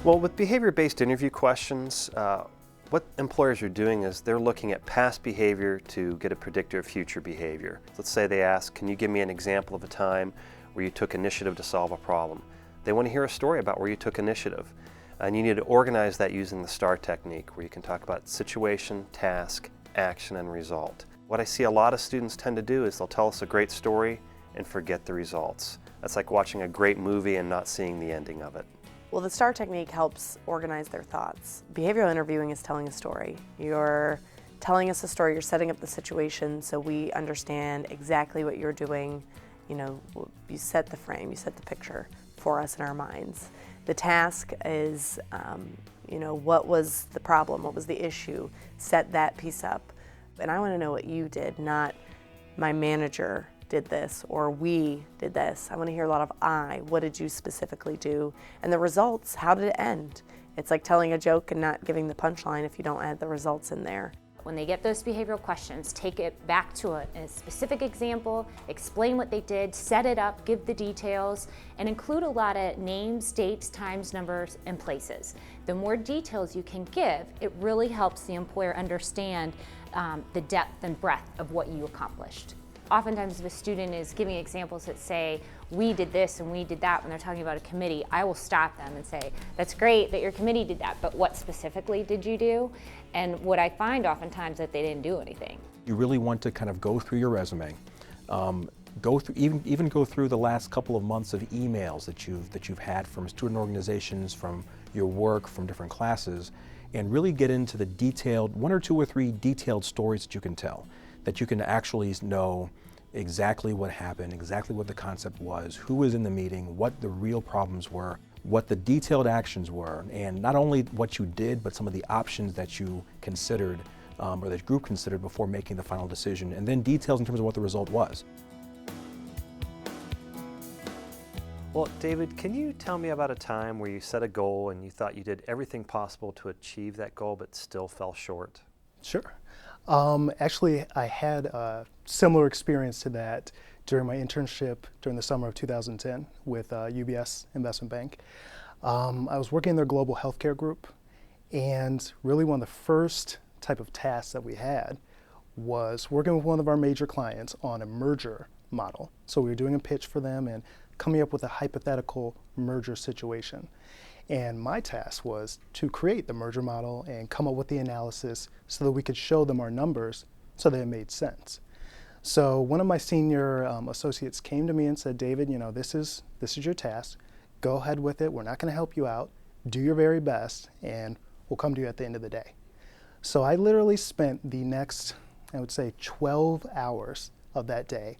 Well, with behavior-based interview questions, what employers are doing is they're looking at past behavior to get a predictor of future behavior. Let's say they ask, can you give me an example of a time where you took initiative to solve a problem? They want to hear a story about where you took initiative. And you need to organize that using the STAR technique, where you can talk about situation, task, action, and result. What I see a lot of students tend to do is they'll tell us a great story and forget the results. That's like watching a great movie and not seeing the ending of it. Well, the STAR technique helps organize their thoughts. Behavioral interviewing is telling a story. You're telling us a story, you're setting up the situation so we understand exactly what you're doing. You know, you set the frame, you set the picture for us in our minds. The task is, what was the problem, what was the issue, set that piece up. And I want to know what you did, not my manager did this or we did this. I want to hear a lot of what did you specifically do? And the results, how did it end? It's like telling a joke and not giving the punchline if you don't add the results in there. When they get those behavioral questions, take it back to a specific example, explain what they did, set it up, give the details, and include a lot of names, dates, times, numbers, and places. The more details you can give, it really helps the employer understand the depth and breadth of what you accomplished. Oftentimes if a student is giving examples that say, we did this and we did that when they're talking about a committee, I will stop them and say, that's great that your committee did that, but what specifically did you do? And what I find oftentimes that they didn't do anything. You really want to kind of go through your resume, go through even go through the last couple of months of emails that you've had from student organizations, from your work, from different classes, and really get into the detailed, 1 or 2 or 3 detailed stories that you can tell, that you can actually know exactly what happened, exactly what the concept was, who was in the meeting, what the real problems were, what the detailed actions were, and not only what you did, but some of the options that you considered or that group considered before making the final decision, and then details in terms of what the result was. Well, David, can you tell me about a time where you set a goal and you thought you did everything possible to achieve that goal but still fell short? Sure. Actually, I had a similar experience to that during my internship during the summer of 2010 with UBS Investment Bank. I was working in their global healthcare group, and really one of the first type of tasks that we had was working with one of our major clients on a merger model. So we were doing a pitch for them and coming up with a hypothetical merger situation. And my task was to create the merger model and come up with the analysis so that we could show them our numbers so that it made sense. So one of my senior associates came to me and said, David, this is your task. Go ahead with it. We're not going to help you out. Do your very best, and we'll come to you at the end of the day. So I literally spent the next, I would say, 12 hours of that day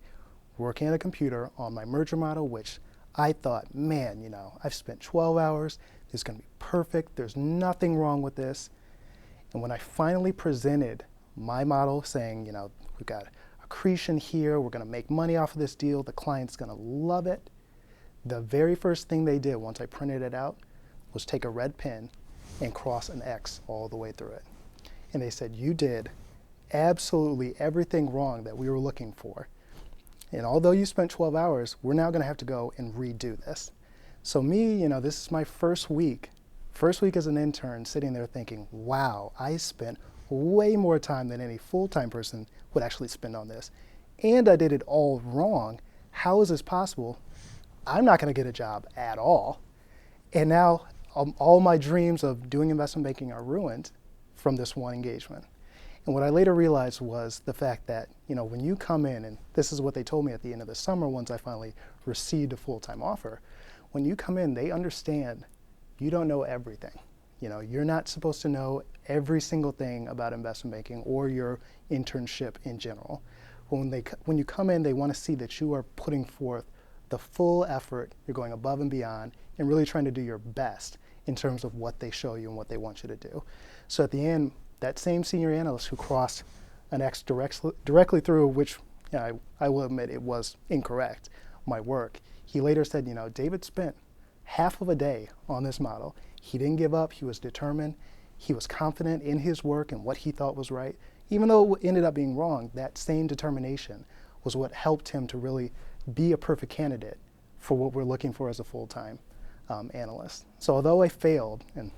working at a computer on my merger model, which I thought, man, I've spent 12 hours. It's going to be perfect. There's nothing wrong with this. And when I finally presented my model saying, we've got accretion here, we're going to make money off of this deal, the client's going to love it, the very first thing they did once I printed it out was take a red pen and cross an X all the way through it. And they said, you did absolutely everything wrong that we were looking for. And although you spent 12 hours, we're now going to have to go and redo this. So me, this is my first week as an intern, sitting there thinking, wow, I spent way more time than any full-time person would actually spend on this. And I did it all wrong. How is this possible? I'm not going to get a job at all. And now all my dreams of doing investment banking are ruined from this one engagement. And what I later realized was the fact that, when you come in, and this is what they told me at the end of the summer once I finally received a full-time offer, when you come in, they understand you don't know everything. You're not supposed to know every single thing about investment banking or your internship in general. When you come in, they want to see that you are putting forth the full effort, you're going above and beyond, and really trying to do your best in terms of what they show you and what they want you to do. So at the end, that same senior analyst who crossed an X directly through, which I will admit it was incorrect, my work, he later said, David spent half of a day on this model. He didn't give up. He was determined. He was confident in his work and what he thought was right. Even though it ended up being wrong, that same determination was what helped him to really be a perfect candidate for what we're looking for as a full-time analyst. So although I failed, and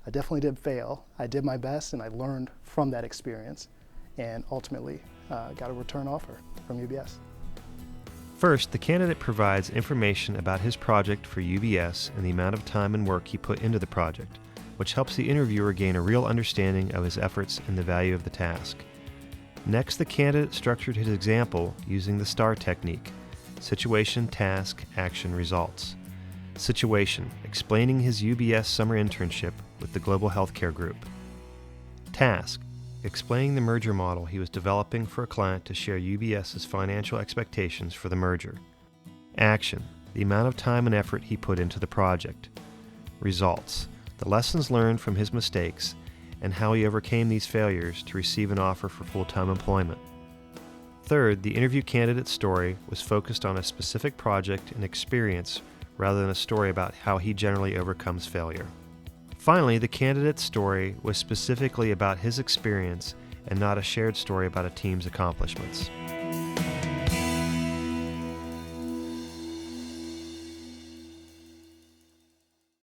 I definitely did fail, I did my best and I learned from that experience and ultimately got a return offer from UBS. First, the candidate provides information about his project for UBS and the amount of time and work he put into the project, which helps the interviewer gain a real understanding of his efforts and the value of the task. Next, the candidate structured his example using the STAR technique: situation, task, action, results. Situation, explaining his UBS summer internship with the Global Healthcare Group. Task, explaining the merger model he was developing for a client to share UBS's financial expectations for the merger. Action, the amount of time and effort he put into the project. Results, the lessons learned from his mistakes and how he overcame these failures to receive an offer for full-time employment. Third, the interview candidate's story was focused on a specific project and experience rather than a story about how he generally overcomes failure. Finally, the candidate's story was specifically about his experience and not a shared story about a team's accomplishments.